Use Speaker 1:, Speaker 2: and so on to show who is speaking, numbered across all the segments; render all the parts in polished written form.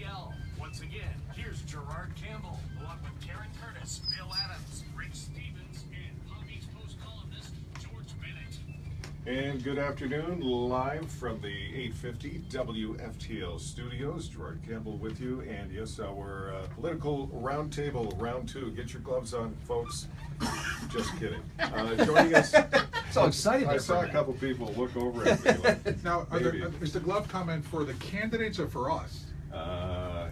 Speaker 1: WFTL. Once again, here's Gerard Campbell, along with Karen Curtis, Bill Adams, Rick Stevens, and Palm Beach Post columnist George Bennett.
Speaker 2: And good afternoon, live from the 850 WFTL studios. Gerard Campbell with you, and yes, our political roundtable, round two. Get your gloves on, folks. Just kidding. Joining us.
Speaker 3: So excited.
Speaker 2: I saw a couple people look over at me. Like,
Speaker 4: now, is the glove comment for the candidates or for us?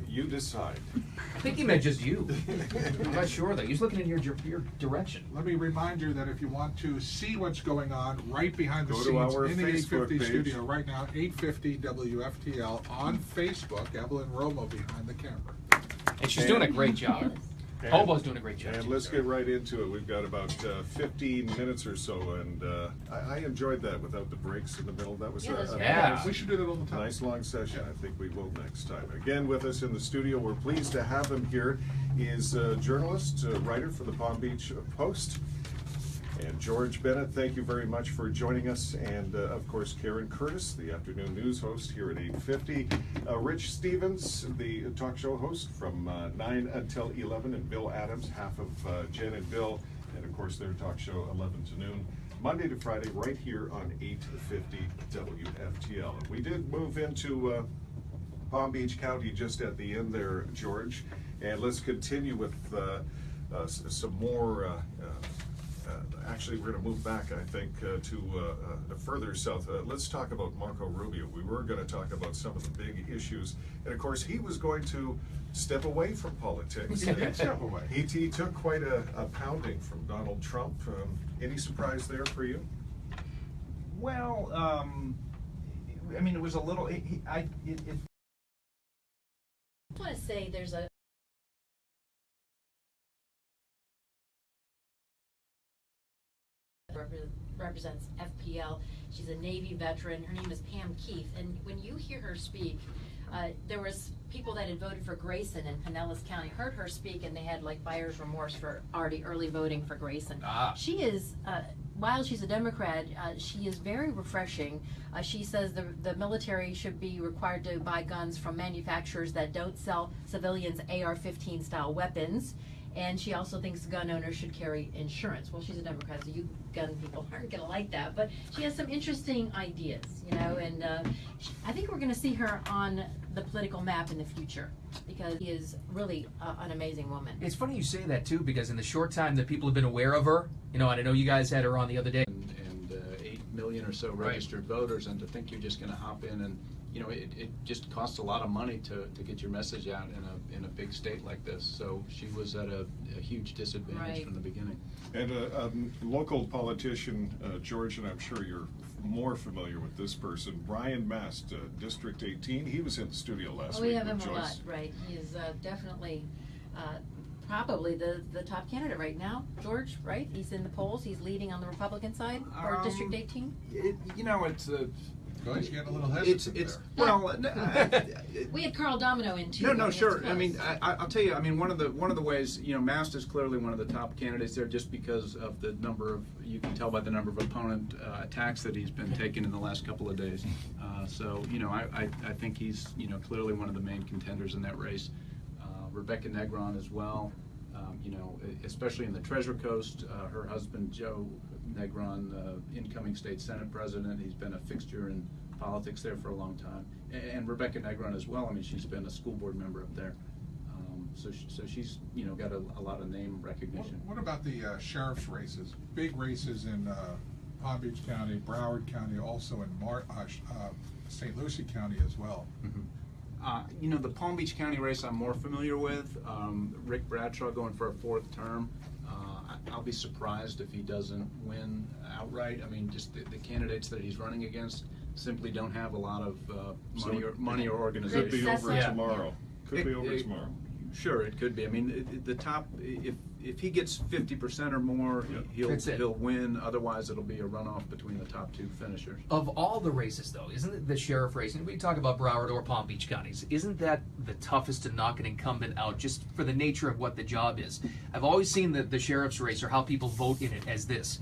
Speaker 2: You decide.
Speaker 3: I think he meant just you. I'm not sure though. He's looking in your direction.
Speaker 4: Let me remind you that if you want to see what's going on right behind the
Speaker 2: Go to
Speaker 4: scenes
Speaker 2: our
Speaker 4: in the
Speaker 2: Facebook
Speaker 4: 850
Speaker 2: page.
Speaker 4: studio right now, 850 WFTL on Facebook. Evelyn Romo behind the camera.
Speaker 3: And she's doing a great job. Hobo's doing a great job.
Speaker 2: And let's get right into it. We've got about 15 minutes or so, and I enjoyed that without the breaks in the middle. That was
Speaker 3: Yeah.
Speaker 4: We should do that all the time.
Speaker 2: nice long session. I think we will next time. Again, with us in the studio, we're pleased to have him here. He is a journalist, writer for the Palm Beach Post. And George Bennett, thank you very much for joining us. And of course, Karen Curtis, the afternoon news host here at 850. Rich Stevens, the talk show host from 9 until 11. And Bill Adams, half of Jen and Bill. And of course, their talk show 11 to noon. Monday to Friday, right here on 850 WFTL. And we did move into Palm Beach County just at the end there, George. And let's continue with some more. Actually, we're going to move back, I think, to further south. Let's talk about Marco Rubio. We were going to talk about some of the big issues. And of course, he was going to step away from politics.
Speaker 4: He did step away.
Speaker 2: He took quite a pounding from Donald Trump. Any surprise there for you?
Speaker 5: Well, I mean, it was a little.
Speaker 6: I want to say there's a represents FPL. She's a Navy veteran. Her name is Pam Keith, and when you hear her speak, there was people that had voted for Grayson in Pinellas County heard her speak, and they had like buyer's remorse for already early voting for Grayson. She is, while she's a Democrat, she is very refreshing. She says the military should be required to buy guns from manufacturers that don't sell civilians AR-15 style weapons. And she also thinks gun owners should carry insurance. Well, she's a Democrat, so you gun people aren't going to like that. But she has some interesting ideas, you know, and I think we're going to see her on the political map in the future because she is really an amazing woman.
Speaker 3: It's funny you say that, too, because in the short time that people have been aware of her, you know, and I know you guys had her on the other day.
Speaker 5: And 8 million or so registered voters, and to think you're just going to hop in and, you know, it just costs a lot of money to get your message out in a big state like this. So she was at a huge disadvantage from the beginning.
Speaker 2: And a local politician, George, and I'm sure you're more familiar with this person, Brian Mast, District 18. He was in the studio last week.
Speaker 6: We have him
Speaker 2: with
Speaker 6: a
Speaker 2: Joyce.
Speaker 6: lot, right? He is definitely probably the top candidate right now. George, right? He's in the polls. He's leading on the Republican side for District 18.
Speaker 5: You know, it's
Speaker 4: He's getting a little hesitant
Speaker 5: it's
Speaker 4: there.
Speaker 5: well.
Speaker 6: We had Carl Domino in too.
Speaker 5: No, sure. I mean, I'll tell you. I mean, one of the ways, you know, Mast is clearly one of the top candidates there, just because of the number of, you can tell by the number of opponent attacks that he's been taking in the last couple of days. So, you know, I think he's, you know, clearly one of the main contenders in that race. Rebecca Negron as well. You know, especially in the Treasure Coast, her husband Joe Negron, incoming state Senate president. He's been a fixture in politics there for a long time, and Rebecca Negron as well. I mean, she's been a school board member up there, so she's, you know, got a lot of name recognition.
Speaker 4: What about the sheriff's races? Big races in Palm Beach County, Broward County, also in St. Lucie County as well.
Speaker 5: Mm-hmm. You know, the Palm Beach County race I'm more familiar with. Rick Bradshaw going for a 4th term. I'll be surprised if he doesn't win outright. I mean, just the candidates that he's running against simply don't have a lot of money or organization.
Speaker 2: Could be over tomorrow. Could be over
Speaker 5: It-
Speaker 2: tomorrow.
Speaker 5: Sure, it could be. I mean, the top, if he gets 50% or more, he'll win. Otherwise, it'll be a runoff between the top 2 finishers.
Speaker 3: Of all the races, though, isn't it the sheriff race, and we talk about Broward or Palm Beach counties, isn't that the toughest to knock an incumbent out just for the nature of what the job is? I've always seen the sheriff's race or how people vote in it as this.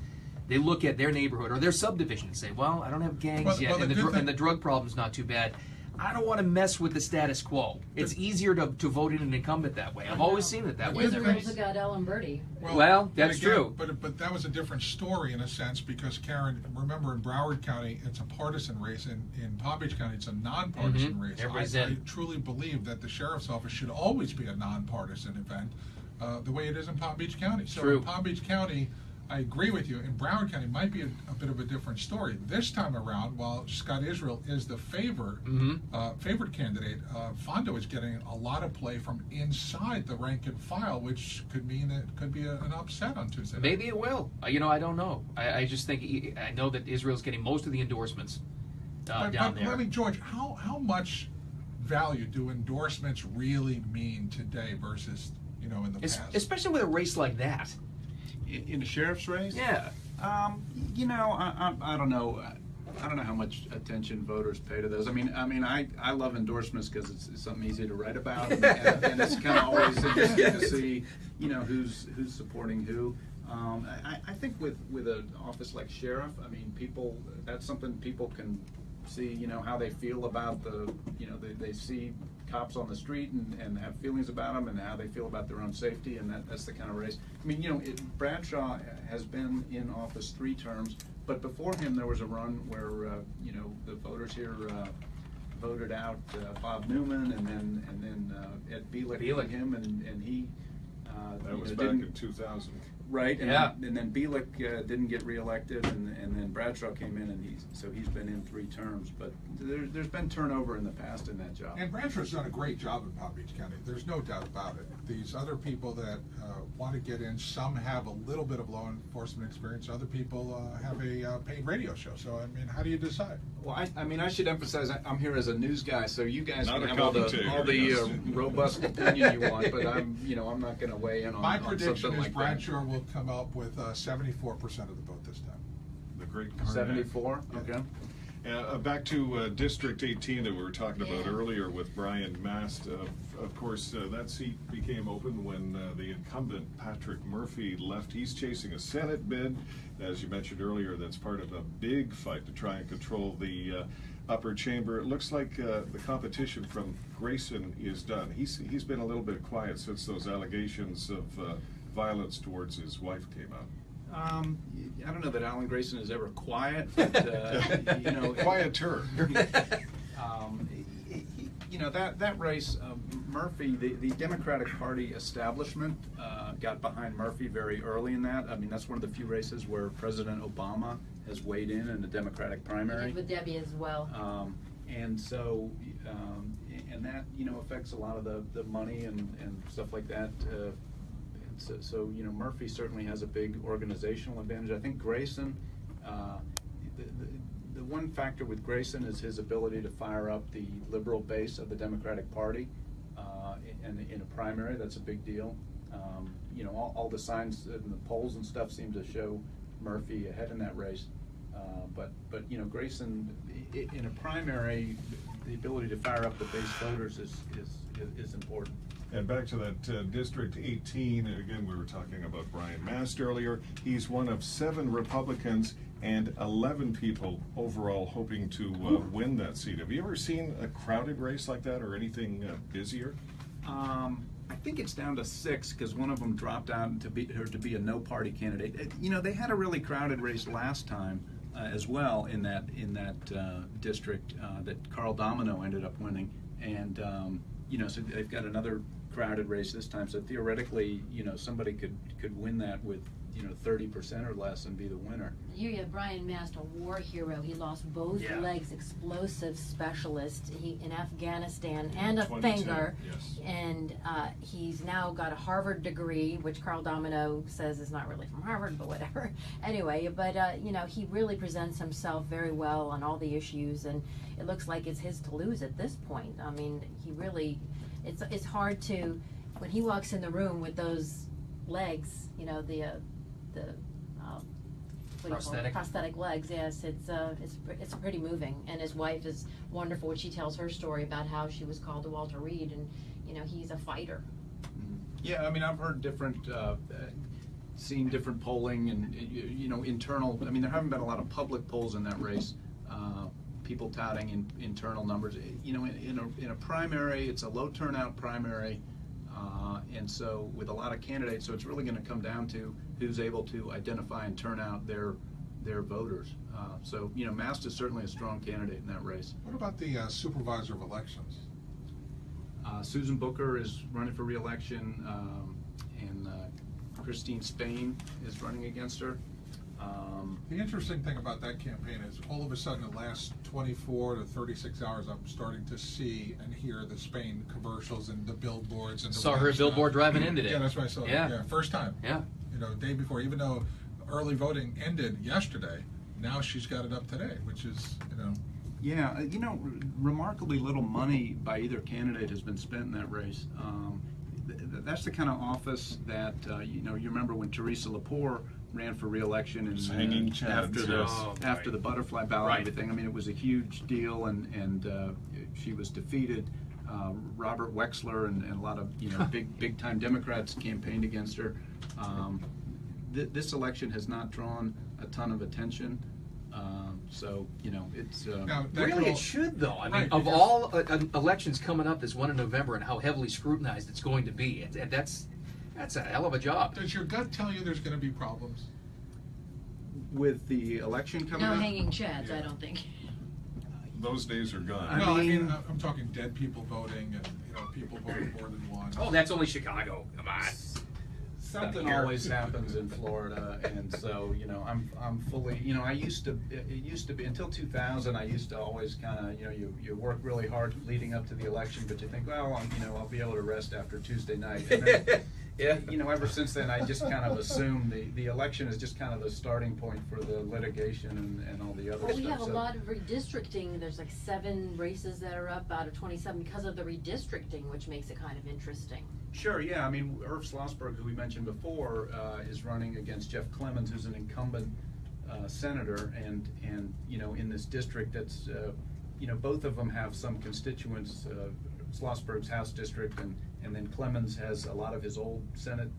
Speaker 3: They look at their neighborhood or their subdivision and say, well, I don't have gangs yet, and the drug problem's not too bad. I don't want to mess with the status quo. It's easier to vote in an incumbent that way. I've always seen it that way.
Speaker 6: Israel's got Ellen Birdie.
Speaker 3: Well, that's true.
Speaker 4: But that was a different story in a sense because Karen, remember in Broward County, it's a partisan race. In Palm Beach County, it's a nonpartisan race. I truly believe that the sheriff's office should always be a nonpartisan event, the way it is in Palm Beach County. So in Palm Beach County, I agree with you. In Broward County, might be a bit of a different story. This time around, while Scott Israel is the favored candidate, Fondo is getting a lot of play from inside the rank and file, which could mean it could be an upset on Tuesday.
Speaker 3: Maybe it will. I don't know. I just think I know that Israel's getting most of the endorsements down there.
Speaker 4: I mean, George, how much value do endorsements really mean today versus in the past?
Speaker 3: Especially with a race like that.
Speaker 5: In the sheriff's race?
Speaker 3: Yeah.
Speaker 5: I don't know. I don't know how much attention voters pay to those. I mean, I love endorsements because it's something easy to write about, and it's kind of always interesting to see, who's supporting who. I think with an office like sheriff, I mean, that's something people can see, how they feel about they see cops on the street and have feelings about them and how they feel about their own safety, and that's the kind of race. I mean, Bradshaw has been in office 3 terms, but before him there was a run where, the voters here voted out Bob Newman and then Ed Bielek with him, and he
Speaker 2: that was back in 2000.
Speaker 5: Right, and then Bielek didn't get reelected, and then Bradshaw came in, and he's been in 3 terms. But there's been turnover in the past in that job.
Speaker 4: And Bradshaw's done a great job in Palm Beach County. There's no doubt about it. These other people that want to get in, some have a little bit of law enforcement experience. Other people have a paid radio show. So I mean, how do you decide?
Speaker 5: Well, I should emphasize I'm here as a news guy, so you guys
Speaker 2: Not
Speaker 5: can
Speaker 2: a
Speaker 5: have all the
Speaker 2: commentator,
Speaker 5: robust opinion you want. But I'm not going to weigh in on
Speaker 4: My
Speaker 5: on
Speaker 4: prediction
Speaker 5: something
Speaker 4: is
Speaker 5: like
Speaker 4: Bradshaw will come up with 74% of the vote this time.
Speaker 2: The great
Speaker 5: that. 74. Okay.
Speaker 2: Back to District 18 that we were talking about earlier with Brian Mast. Of course, that seat became open when the incumbent Patrick Murphy left. He's chasing a Senate bid, as you mentioned earlier. That's part of a big fight to try and control the upper chamber. It looks like the competition from Grayson is done. He's been a little bit quiet since those allegations of violence towards his wife came out.
Speaker 5: I don't know that Alan Grayson is ever quiet, but
Speaker 2: quieter.
Speaker 5: That race, Murphy, the Democratic Party establishment got behind Murphy very early in that. I mean, that's one of the few races where President Obama has weighed in the Democratic primary.
Speaker 6: With Debbie as well.
Speaker 5: And so, and that affects a lot of the money and stuff like that. So Murphy certainly has a big organizational advantage. I think Grayson, the one factor with Grayson is his ability to fire up the liberal base of the Democratic Party, and in a primary, that's a big deal. All the signs in the polls and stuff seem to show Murphy ahead in that race. But Grayson, in a primary, the ability to fire up the base voters is important.
Speaker 2: And back to that District 18, again, we were talking about Brian Mast earlier. He's one of 7 Republicans and 11 people overall hoping to win that seat. Have you ever seen a crowded race like that or anything busier?
Speaker 5: I think it's down to 6 because one of them dropped out to be a no-party candidate. They had a really crowded race last time as well in that district that Carl Domino ended up winning, and so they've got another crowded race this time. So theoretically, somebody could win that with 30% or less and be the winner.
Speaker 6: You have Brian Mast, a war hero. He lost both legs, explosive specialist in Afghanistan, and a finger.
Speaker 2: Yes.
Speaker 6: And he's now got a Harvard degree, which Carl Domino says is not really from Harvard, but whatever. Anyway, but he really presents himself very well on all the issues, and it looks like it's his to lose at this point. I mean, he really, it's hard to, when he walks in the room with those legs, prosthetic legs. Yes, it's pretty moving. And his wife is wonderful when she tells her story about how she was called to Walter Reed, and he's a fighter.
Speaker 5: Yeah, I mean, I've heard different, seen different polling and internal. I mean, there haven't been a lot of public polls in that race, people touting internal numbers. You know, in a primary, it's a low turnout primary, and so with a lot of candidates, so it's really going to come down to who's able to identify and turn out their voters. So, you know, Mast is certainly a strong candidate in that race.
Speaker 4: What about the supervisor of elections?
Speaker 5: Susan Booker is running for re-election, and Christine Spain is running against her.
Speaker 4: The interesting thing about that campaign is all of a sudden the last 24 to 36 hours I'm starting to see and hear the Spain commercials and the billboards. And the
Speaker 3: saw her billboard driving in today.
Speaker 4: Yeah, that's what I saw.
Speaker 3: Yeah.
Speaker 4: First time.
Speaker 3: Yeah.
Speaker 4: You know, day before, even though early voting ended yesterday, now she's got it up today, which is, you know.
Speaker 5: Yeah, you know, remarkably little money by either candidate has been spent in that race. That's the kind of office that, you know, you remember when Teresa Lepore ran for re-election and
Speaker 2: hanging chads,
Speaker 5: after the butterfly ballot and everything. I mean, it was a huge deal, and she was defeated. Robert Wexler and a lot of, you know, big time Democrats campaigned against her. This election has not drawn a ton of attention. So, you know, it's...
Speaker 3: Really, it should, though. I mean,
Speaker 4: Right,
Speaker 3: of all elections coming up, this one in November, and how heavily scrutinized it's going to be, that's a hell of a job.
Speaker 4: Does your gut tell you there's going to be problems?
Speaker 5: With the election coming
Speaker 6: No
Speaker 5: up?
Speaker 6: hanging chads, I don't think.
Speaker 2: Those days are gone.
Speaker 5: I
Speaker 4: I
Speaker 5: mean-
Speaker 4: mean, I'm talking dead people voting and, you know, people voting more than one.
Speaker 3: Oh, that's only Chicago. Come on.
Speaker 5: Something
Speaker 3: Here.
Speaker 5: always happens in Florida, and so, you know, I'm fully, you know, it used to be until 2000. I used to always kind of, you know, you work really hard leading up to the election, but you think, well, you know, I'll be able to rest after Tuesday night. And then, yeah, you know, ever since then, I just kind of assume the election is just kind of the starting point for the litigation and all the other
Speaker 6: Well,
Speaker 5: stuff.
Speaker 6: we have a
Speaker 5: So-
Speaker 6: lot of redistricting. There's like 7 races that are up out of 27 because of the redistricting, which makes it kind of interesting.
Speaker 5: Sure, yeah. I mean, Irv Schlossberg, who we mentioned before, is running against Jeff Clemens, who's an incumbent senator, and you know, in this district, that's you know, both of them have some constituents. Schlossberg's House district, and then Clemens has a lot of his old Senate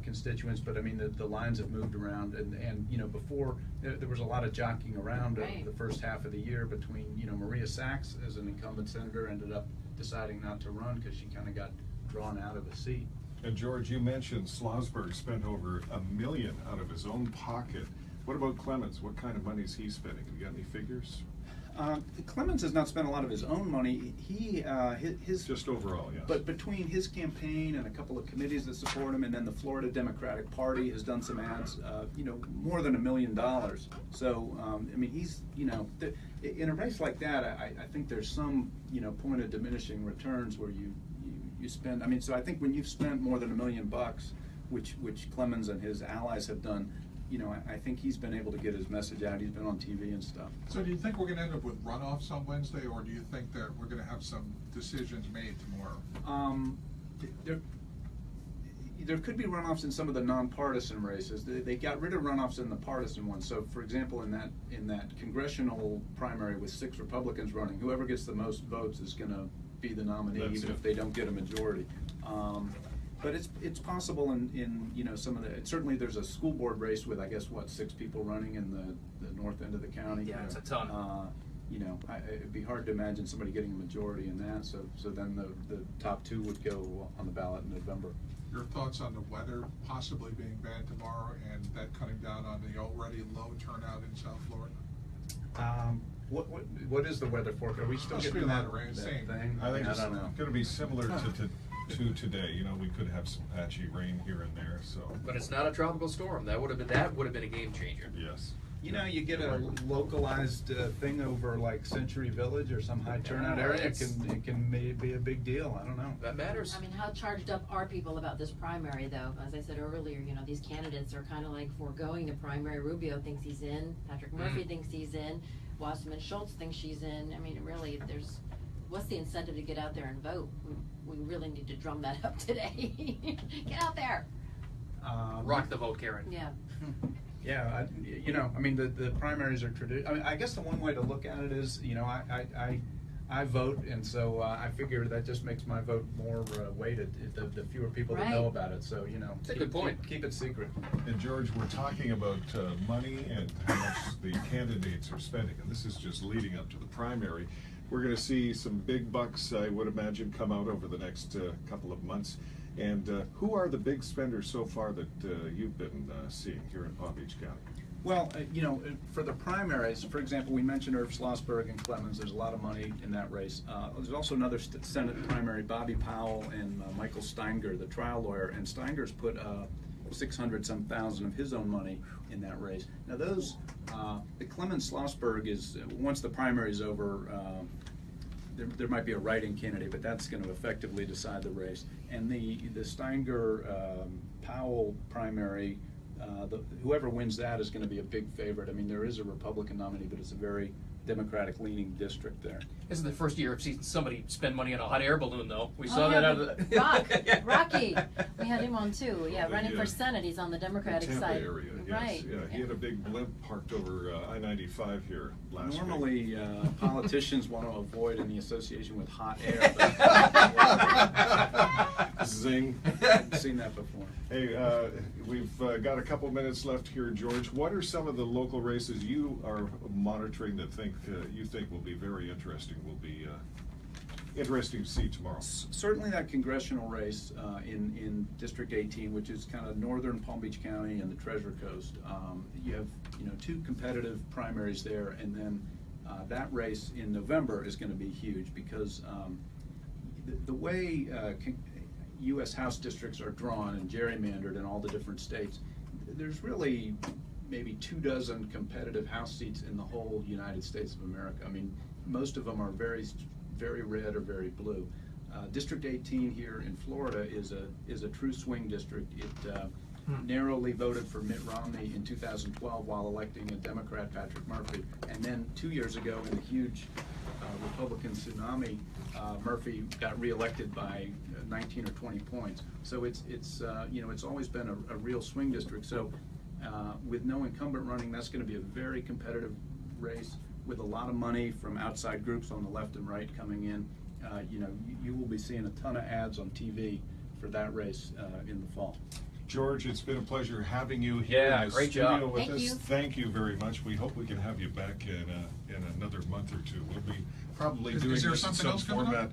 Speaker 5: constituents. But I mean, the lines have moved around, and you know, before there was a lot of jockeying around
Speaker 6: Right.
Speaker 5: the first half of the year between, you know, Maria Sachs as an incumbent senator ended up deciding not to run because she kind of got drawn out of a seat.
Speaker 2: And George, you mentioned Schlossberg spent over $1 million out of his own pocket. What about Clemens? What kind of money is he spending? Have you got any figures?
Speaker 5: Clemens has not spent a lot of his own money. His
Speaker 2: Just overall, yes.
Speaker 5: But between his campaign and a couple of committees that support him, and then the Florida Democratic Party has done some ads, you know, more than $1 million. So, I mean, he's, you know, in a race like that, I think there's some, you know, point of diminishing returns where you spend. I mean, so I think when you've spent more than $1 million, which Clemens and his allies have done, you know, I think he's been able to get his message out. He's been on TV and stuff.
Speaker 4: So do you think we're going to end up with runoffs on Wednesday, or do you think that we're going to have some decisions made tomorrow?
Speaker 5: There could be runoffs in some of the nonpartisan races. They got rid of runoffs in the partisan ones. So, for example, in that congressional primary with 6 Republicans running, whoever gets the most votes is going to be the nominee,
Speaker 2: That's
Speaker 5: even
Speaker 2: it.
Speaker 5: if they don't get a majority. But it's possible in you know, some of the, certainly there's a school board race with, I guess, 6 people running in the north end of the county.
Speaker 3: Yeah, it's a ton.
Speaker 5: You know, it'd be hard to imagine somebody getting a majority in that. So then the top 2 would go on the ballot in November.
Speaker 4: Your thoughts on the weather possibly being bad tomorrow and that cutting down on the already low turnout in South Florida?
Speaker 5: What is the weather forecast? Are we still
Speaker 4: Must be
Speaker 5: getting
Speaker 4: a lot
Speaker 5: that
Speaker 4: of rain.
Speaker 5: that
Speaker 4: Same.
Speaker 5: thing?
Speaker 2: I think
Speaker 5: I
Speaker 2: it's
Speaker 5: don't know.
Speaker 2: going to be similar to today. You know, we could have some patchy rain here and there. So,
Speaker 3: But it's not a tropical storm. That would have been a game changer.
Speaker 2: yes.
Speaker 5: You know, you get a localized thing over like Century Village or some high turnout
Speaker 3: Yeah,
Speaker 5: area.
Speaker 3: it's-
Speaker 5: It can be a big deal. I don't know.
Speaker 3: That matters.
Speaker 6: I mean, how charged up are people about this primary, though? As I said earlier, you know, these candidates are kind of like foregoing the primary. Rubio thinks he's in. Patrick Murphy thinks he's in. Wasserman Schultz thinks she's in. I mean, really, what's the incentive to get out there and vote? We really need to drum that up today. Get out there.
Speaker 3: Rock the vote, Karen.
Speaker 6: Yeah.
Speaker 5: Yeah, you know, I mean, the primaries are I mean, I guess the one way to look at it is, you know, I I vote, and so I figure that just makes my vote more weighted if the fewer people that know
Speaker 6: Right.
Speaker 5: about it. So, you know,
Speaker 3: That's a good point.
Speaker 5: Keep it secret.
Speaker 2: And George, we're talking about money and how much the candidates are spending, and this is just leading up to the primary. We're going to see some big bucks, I would imagine, come out over the next couple of months. And who are the big spenders so far that you've been seeing here in Palm Beach County?
Speaker 5: Well, you know, for the primaries, for example, we mentioned Irv Schlossberg and Clemens. There's a lot of money in that race. There's also another Senate primary, Bobby Powell and Michael Steinger, the trial lawyer. And Steinger's put 600-some thousand of his own money in that race. Now those, the Clemens-Schlossberg is, once the primary is over, there might be a write-in candidate, but that's going to effectively decide the race. And the Steinger-Powell primary, whoever wins that is going to be a big favorite. I mean, there is a Republican nominee, but it's a very Democratic-leaning district there.
Speaker 3: This is the first year I've seen somebody spend money on a hot air balloon, though. We saw
Speaker 6: Oh,
Speaker 3: that
Speaker 6: yeah,
Speaker 3: out of the
Speaker 6: Rocky, we had him on too. Yeah, running for Senate. He's on the Democratic
Speaker 2: Tampa
Speaker 6: side.
Speaker 2: area, yes.
Speaker 6: Right.
Speaker 2: Yeah, he had a big blimp parked over I-95 here last week.
Speaker 5: Normally, politicians want to avoid any association with hot air. But
Speaker 2: Zing.
Speaker 5: I've seen that before.
Speaker 2: Hey, we've got a couple minutes left here, George. What are some of the local races you are monitoring that you think will be very interesting, will be interesting to see tomorrow?
Speaker 5: Certainly that congressional race in District 18, which is kind of northern Palm Beach County and the Treasure Coast. You have, you know, 2 competitive primaries there, and then that race in November is going to be huge because the way U.S. House districts are drawn and gerrymandered in all the different states, there's really maybe 24 competitive House seats in the whole United States of America. I mean, most of them are very, very red or very blue. District 18 here in Florida is a true swing district. It narrowly voted for Mitt Romney in 2012 while electing a Democrat, Patrick Murphy, and then 2 years ago in the huge Republican tsunami, Murphy got reelected by 19 or 20 points. So it's you know, it's always been a real swing district. So with no incumbent running, that's going to be a very competitive race with a lot of money from outside groups on the left and right coming in. You know, you will be seeing a ton of ads on TV for that race in the fall.
Speaker 2: George, it's been a pleasure having you here
Speaker 3: Yeah,
Speaker 2: in the
Speaker 3: great
Speaker 2: studio
Speaker 3: job.
Speaker 2: with
Speaker 6: Thank
Speaker 2: us.
Speaker 6: you.
Speaker 2: Thank you very much. We hope we can have you back in another month or two. We'll be probably doing
Speaker 4: Is there
Speaker 2: this in
Speaker 4: something
Speaker 2: some
Speaker 4: else coming
Speaker 2: format.
Speaker 4: up?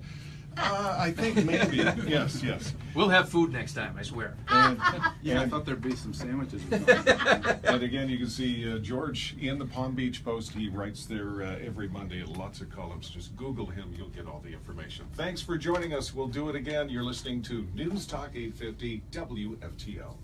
Speaker 2: I think maybe. Yes, yes.
Speaker 3: We'll have food next time, I swear.
Speaker 2: And,
Speaker 5: Yeah, I
Speaker 2: and,
Speaker 5: thought there'd be some sandwiches.
Speaker 2: and again, you can see George in the Palm Beach Post. He writes there every Monday, lots of columns. Just Google him, you'll get all the information. Thanks for joining us. We'll do it again. You're listening to News Talk 850 WFTL.